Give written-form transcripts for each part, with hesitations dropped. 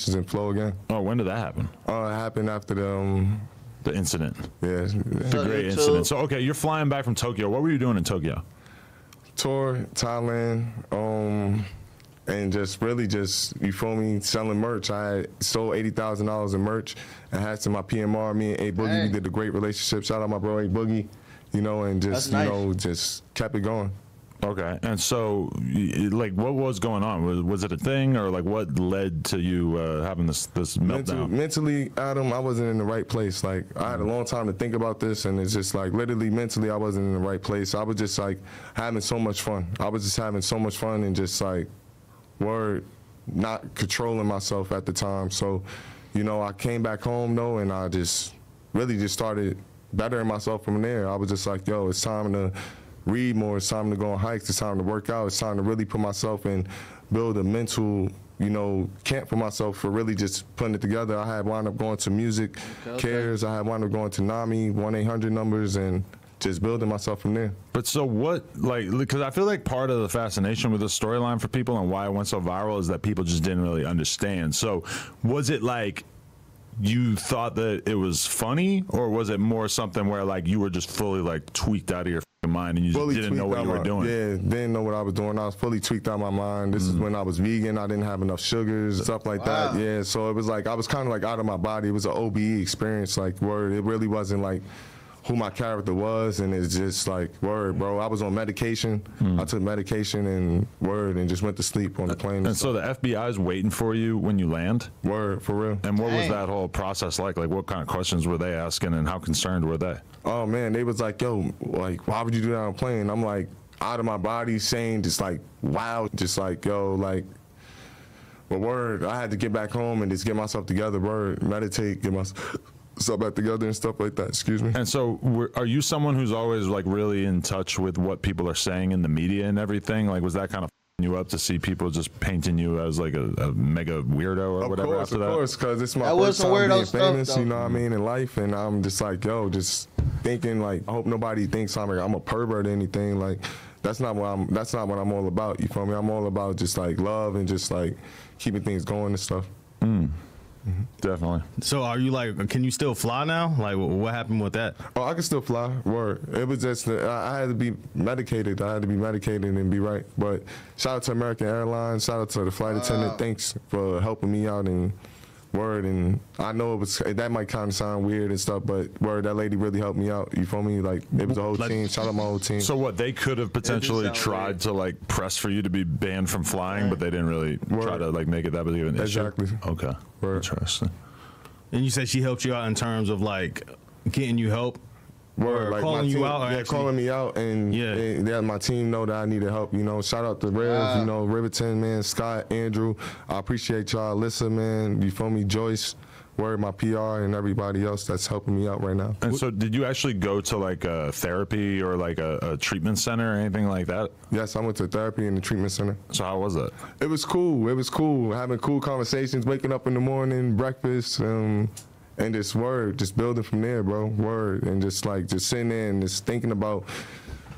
emotions and flow again. Oh, when did that happen? It happened after The incident. Yeah. The great incident. So, okay, you're flying back from Tokyo. What were you doing in Tokyo? Tour, Thailand, and just really just, you feel me, selling merch. I had sold $80,000 in merch and had to my PMR. Me and A Boogie, we did a great relationship. Shout out my bro A Boogie, you know, and just, That's nice. you know, just kept it going. Okay, and so, like, what was going on? Was it a thing, or like, what led to you having this meltdown? Mentally, Adam, I wasn't in the right place. Like, I had a long time to think about this, and it's just like, literally, mentally, I wasn't in the right place. I was just like having so much fun. I was just having so much fun and just like, not controlling myself at the time. So, you know, I came back home though, and I just really just started bettering myself from there. I was just like, yo, it's time to read more, it's time to go on hikes, it's time to work out, it's time to really put myself in, build a mental, you know, camp for myself for really just putting it together. I had wound up going to Music Cares, I had wound up going to NAMI, 1-800 numbers, and just building myself from there. But so what, like, because I feel like part of the fascination with this storyline for people and why it went so viral is that people just didn't really understand. So was it like you thought that it was funny, or was it more something where like you were just fully like tweaked out of your mind and you just didn't know what you were doing? Yeah, didn't know what I was doing. I was fully tweaked out of my mind. This is when I was vegan. I didn't have enough sugars, stuff like that. Yeah, so it was like I was kind of like out of my body. It was an OBE experience, like word. It really wasn't like who my character was, and it's just like word, bro. I was on medication. I took medication and word, and just went to sleep on the plane. And so the FBI's waiting for you when you land? Word, for real. And what was that whole process like? Like, what kind of questions were they asking, and how concerned were they? Oh man, they was like, yo, like, why would you do that on a plane? I'm like, out of my body, saying just like, wow, just like, yo, like, but word, I had to get back home and just get myself together, word, meditate, get myself back together and stuff like that, excuse me. And so are you someone who's always like really in touch with what people are saying in the media and everything? Like, was that kind of you up to see people just painting you as like a mega weirdo or whatever after that? Of course, because it's my first time being famous, you know what I mean, in life, and I'm just like, yo, just thinking like, I hope nobody thinks I'm a pervert or anything. Like, that's not what I'm all about, you feel me? I'm all about just like love and just like keeping things going and stuff. Definitely. So are you like, can you still fly now? Like, what happened with that? Oh, I can still fly, word. It was just, I had to be medicated. I had to be medicated and be right. But shout out to American Airlines, shout out to the flight attendant. Thanks for helping me out and word. And I know that might kind of sound weird and stuff, but word, that lady really helped me out. You feel me? Like, it was a whole team. Shout out my whole team. So what, they could have potentially tried to like press for you to be banned from flying, but they didn't really try to like make it that big of an issue? Exactly. Okay. Interesting. And you said she helped you out in terms of like getting you help? Word, like calling you out? Yeah, calling me out, and yeah, my team know that I needed help. You know, shout out to Rev, you know, Riverton, man, Scott, Andrew. I appreciate y'all. Alyssa, man, you feel me? Joyce, word, my PR, and everybody else that's helping me out right now. And so, did you actually go to like a therapy or like a treatment center or anything like that? Yes, I went to therapy in the treatment center. So how was it? It was cool. It was cool. Having cool conversations, waking up in the morning, breakfast. And just word, just building from there, bro, word. And just sitting there and just thinking about,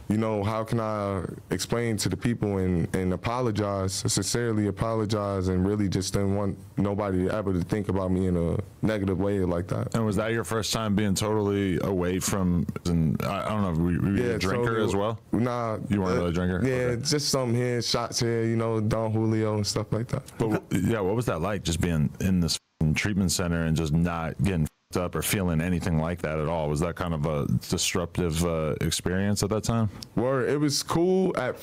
you know, how can I explain to the people and apologize, sincerely apologize, and really just didn't want nobody ever to think about me in a negative way like that. And was that your first time being totally away from, and I don't know, were you a drinker totally, as well? Nah. You weren't really a drinker? Yeah, okay. Just some here, shots here, you know, Don Julio and stuff like that. But yeah, what was that like, just being in this treatment center and just not getting up or feeling anything like that at all? Was that kind of a disruptive experience at that time? Word, it was cool at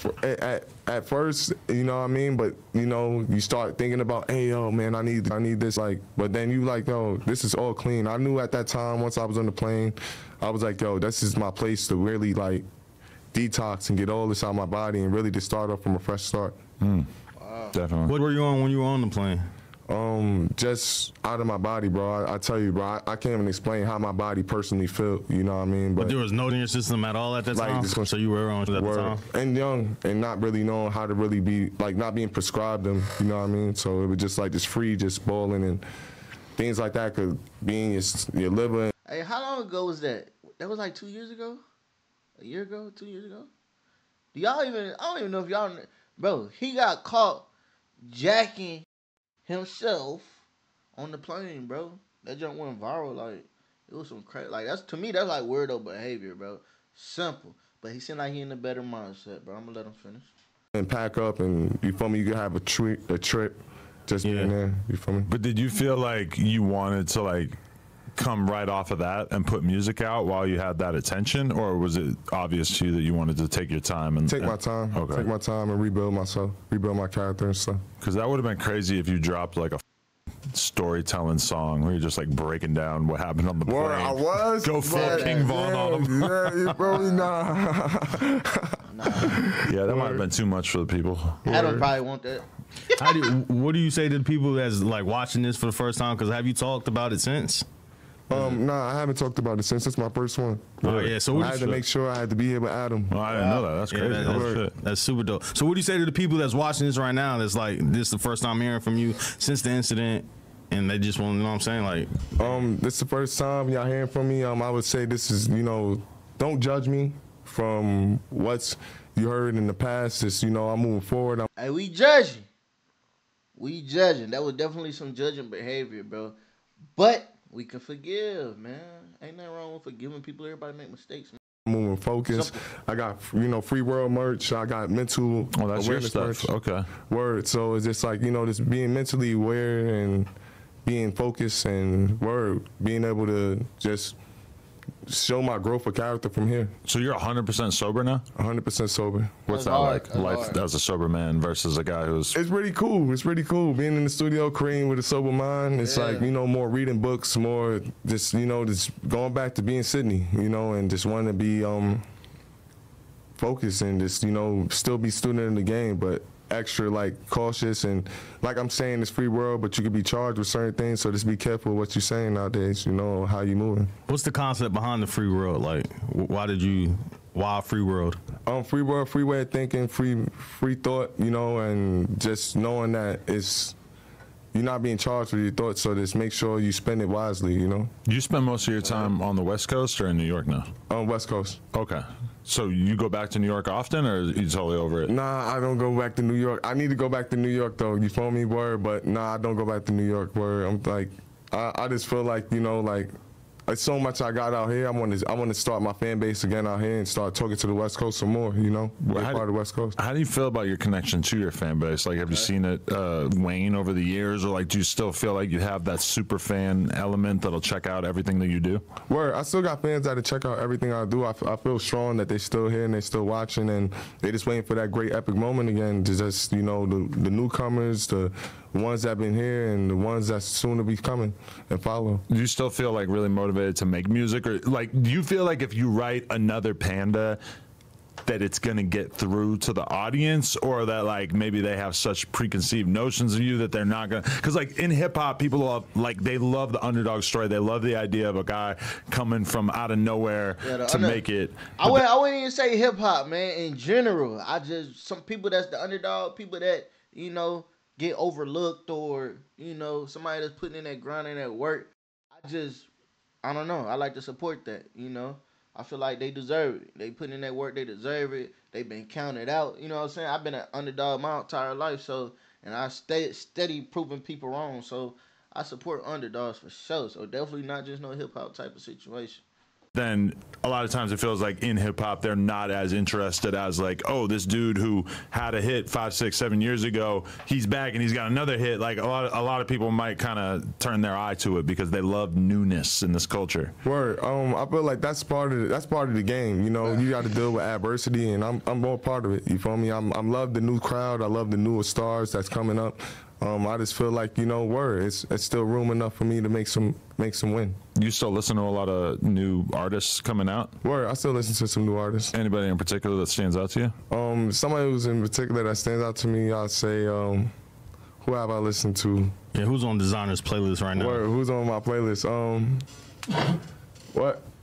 first, you know what I mean? But you know, you start thinking about, hey, yo, man, I need this, like. But then you like, yo, this is all clean. I knew at that time, once I was on the plane, I was like, yo, this is my place to really like detox and get all this out of my body and really just start off from a fresh start. Wow. Definitely. What were you on when you were on the plane? Just out of my body, bro. I tell you, bro, I can't even explain how my body personally felt, you know what I mean? But there was no in your system at all at that time? So you were on at the time? And young, and not really knowing how to really be, like not being prescribed them, you know what I mean? So it was just like this free, just balling and things like that could be in your liver. Hey, how long ago was that? That was like 2 years ago? A year ago? 2 years ago? Do y'all even, I don't even know if y'all, bro, he got caught jacking himself on the plane, bro. That junk went viral. Like it was some crazy. Like that's to me, that's like weirdo behavior, bro. Simple, but he seemed like he in a better mindset, bro. I'm gonna let him finish. And pack up, and you feel me? You can have a trip, just being there. You feel me? But did you feel like you wanted to like come right off of that and put music out while you had that attention, or was it obvious to you that you wanted to take your time and Take my time. Okay. Take my time and rebuild myself, rebuild my character and stuff. Because that would have been crazy if you dropped like a storytelling song where you're just like breaking down what happened on the plane. Well, I was. Go full but- King Von on them. Yeah, you feel me? Nah. Yeah, that might have been too much for the people. Adam probably want that. What do you say to the people that's like watching this for the first time? Because have you talked about it since? Nah, I haven't talked about it since. It's my first one. Oh yeah, so what I had to make sure I had to be here with Adam. Well, I didn't know that. That's Yeah, crazy. Oh, shit. that's super dope. So what do you say to the people that's watching this right now? That's like, this is the first time hearing from you since the incident, and they just want to know what I'm saying. Like, This is the first time y'all hearing from me. I would say this is, don't judge me from what's you heard in the past. It's, I'm moving forward. Hey, we judging. We judging. That was definitely some judging behavior, bro. But we can forgive, man. Ain't nothing wrong with forgiving people. Everybody make mistakes, man. Moving focus. I got, free world merch. I got mental Oh, that's your awareness stuff. merch. Okay. Word. So it's just like, just being mentally aware and being focused and being able to just show my growth of character from here. So you're 100% sober now? 100% sober. What's That's that hard. like? That's Life hard. as a sober man versus a guy who's. It's really cool. It's really cool being in the studio, creating with a sober mind. It's Yeah. like, more reading books, more just, just going back to being Sydney, and just wanting to be focused and just, still be student in the game, but extra like cautious and like I'm saying, it's free world, but you could be charged with certain things. So just be careful what you're saying nowadays. How you moving. what's the concept behind the free world? Like, why free world? Free world, free way of thinking, free thought. And just knowing that you're not being charged with your thoughts. So just make sure you spend it wisely. You spend most of your time on the West Coast or in New York now? On West Coast. Okay. So you go back to New York often, or are you totally over it? Nah, I don't go back to New York. I need to go back to New York though. You feel me, word? But nah, I don't go back to New York, word. I'm like, I just feel like like it's so much I got out here. I want to start my fan base again out here and start talking to the West Coast some more. Be part of the West Coast. How do you feel about your connection to your fan base? Like, have you seen it wane over the years, or like, do you still feel like you have that super fan element that'll check out everything that you do? Word, I still got fans that check out everything I do. I feel strong that they still here and they still watching, and they just waiting for that great epic moment again. To just the newcomers, the ones that been here, and the ones that's soon to be coming and follow. Do you still feel like really motivated to make music, or like, do you feel like if you write another Panda that it's gonna get through to the audience, or that like maybe they have such preconceived notions of you that they're not gonna? Because like in hip hop, people love they love the underdog story. They love the idea of a guy coming from out of nowhere to make it. I wouldn't even say hip hop, man. In general, some people that's the underdog, people that get overlooked, or somebody that's putting in that grind and that work. I don't know. I like to support that. I feel like they deserve it. They put in that work. They deserve it. They've been counted out. You know what I'm saying? I've been an underdog my entire life, and I stay steady proving people wrong. So I support underdogs for sure. So definitely not just no hip hop type of situation. Then a lot of times it feels like in hip hop they're not as interested as like, oh, this dude who had a hit 5, 6, 7 years ago, he's back and he's got another hit. Like a lot of people might kind of turn their eye to it because they love newness in this culture. Word. I feel like that's part of the game. You got to deal with adversity, and I'm more part of it. You feel me? I'm love the new crowd. I love the newer stars that's coming up. I just feel like it's still room enough for me to make some win. You still listen to a lot of new artists coming out? Word, I still listen to some new artists. Anybody in particular that stands out to you? Somebody who's in particular that stands out to me, I'll say, who have I listened to? Yeah, who's on Designer's playlist right now? Word, who's on my playlist?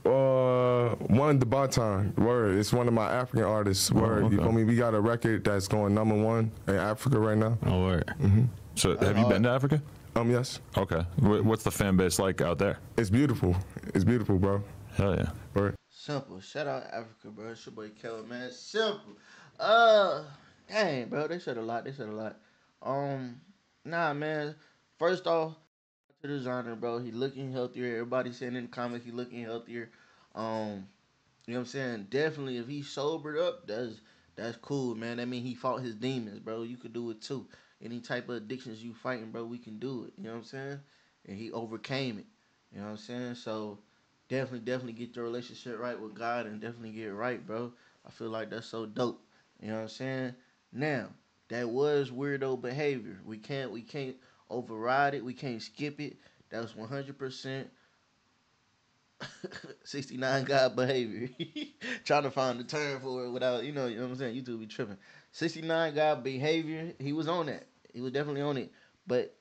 One the Barton. Word, it's one of my African artists. Word, okay. You feel me? We got a record that's going #1 in Africa right now. Oh, word. Mm-hmm. So have you been to Africa? Yes. Okay. What's the fan base like out there? It's beautiful. It's beautiful, bro. Hell yeah. Word. Simple. Shout out Africa, bro. It's your boy Kevin, man. Simple. Dang, bro. They said a lot. Nah, man. First off, to the designer, bro. He looking healthier. Everybody saying in the comments he looking healthier. Um, you know what I'm saying? Definitely, if he sobered up, that's cool, man. That mean he fought his demons, bro. You could do it too. Any type of addictions you fighting, bro, we can do it. You know what I'm saying? And he overcame it. You know what I'm saying? So definitely get your relationship right with God and definitely get it right, bro. I feel like that's so dope. You know what I'm saying? Now, that was weirdo behavior. We can't override it. We can't skip it. That was 100% 69 God behavior. Trying to find the term for it without, you know what I'm saying? YouTube be tripping. 69 God behavior, he was on that. He was definitely on it. But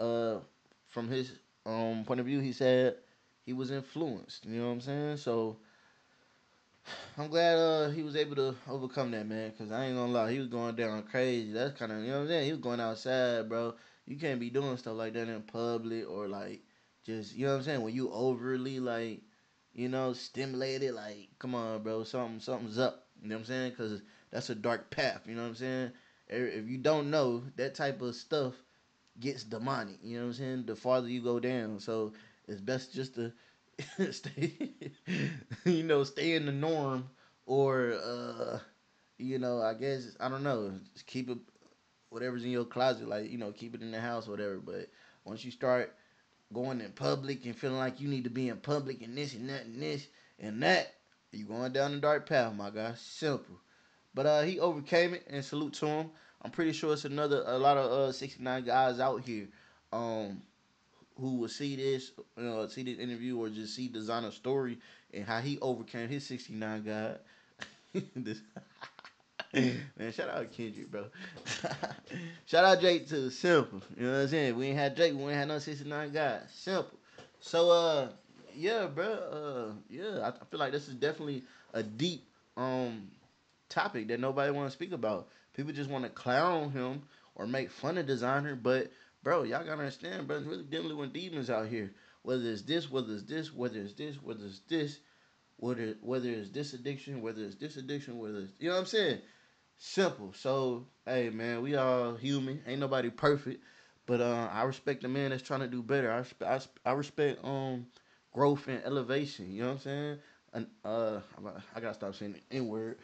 from his point of view, he said he was influenced. You know what I'm saying? So I'm glad he was able to overcome that, man. Cause I ain't gonna lie, he was going down crazy. That's kind of, you know what I'm saying. He was going outside, bro. You can't be doing stuff like that in public or like just, you know what I'm saying. When you overly like, stimulated, like, come on, bro, something's up. You know what I'm saying? Cause that's a dark path. You know what I'm saying. If you don't know, that type of stuff gets demonic. You know what I'm saying? The farther you go down, so it's best just to stay, stay in the norm, or I guess I don't know, just keep it whatever's in your closet, like keep it in the house, or whatever. But once you start going in public and feeling like you need to be in public and this and that and this and that, you going down the dark path, my guy. Simple. But he overcame it, and salute to him. I'm pretty sure it's a lot of 69 guys out here um, who will see this interview, or just see Designer's story and how he overcame his 69 guy. This, man, shout out Kendrick, bro. Shout out Drake too. Simple. You know what I'm saying? We ain't had Drake, we ain't had no 69 guys. Simple. So yeah, bro. Yeah, I feel like this is definitely a deep topic that nobody want to speak about. People just want to clown him or make fun of Designer, but bro, y'all gotta understand, bro. It's really dealing with demons out here. Whether it's this, whether it's this, whether it's this, whether it's this, whether it's this addiction, whether it's this addiction, whether it's, you know what I'm saying? Simple. So, hey man, we all human. Ain't nobody perfect. But I respect the man that's trying to do better. I respect growth and elevation. You know what I'm saying? And I gotta stop saying the N word.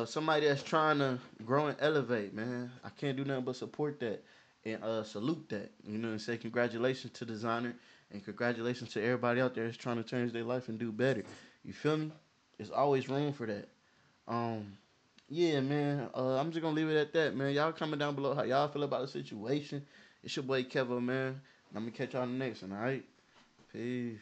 Somebody that's trying to grow and elevate, man. I can't do nothing but support that and salute that. You know, and say congratulations to Designer, and congratulations to everybody out there that's trying to change their life and do better. You feel me? There's always room for that. Um, yeah, man. I'm just gonna leave it at that, man. Y'all comment down below how y'all feel about the situation. It's your boy Kevin, man. I'm gonna catch y'all in the next one. All right, peace.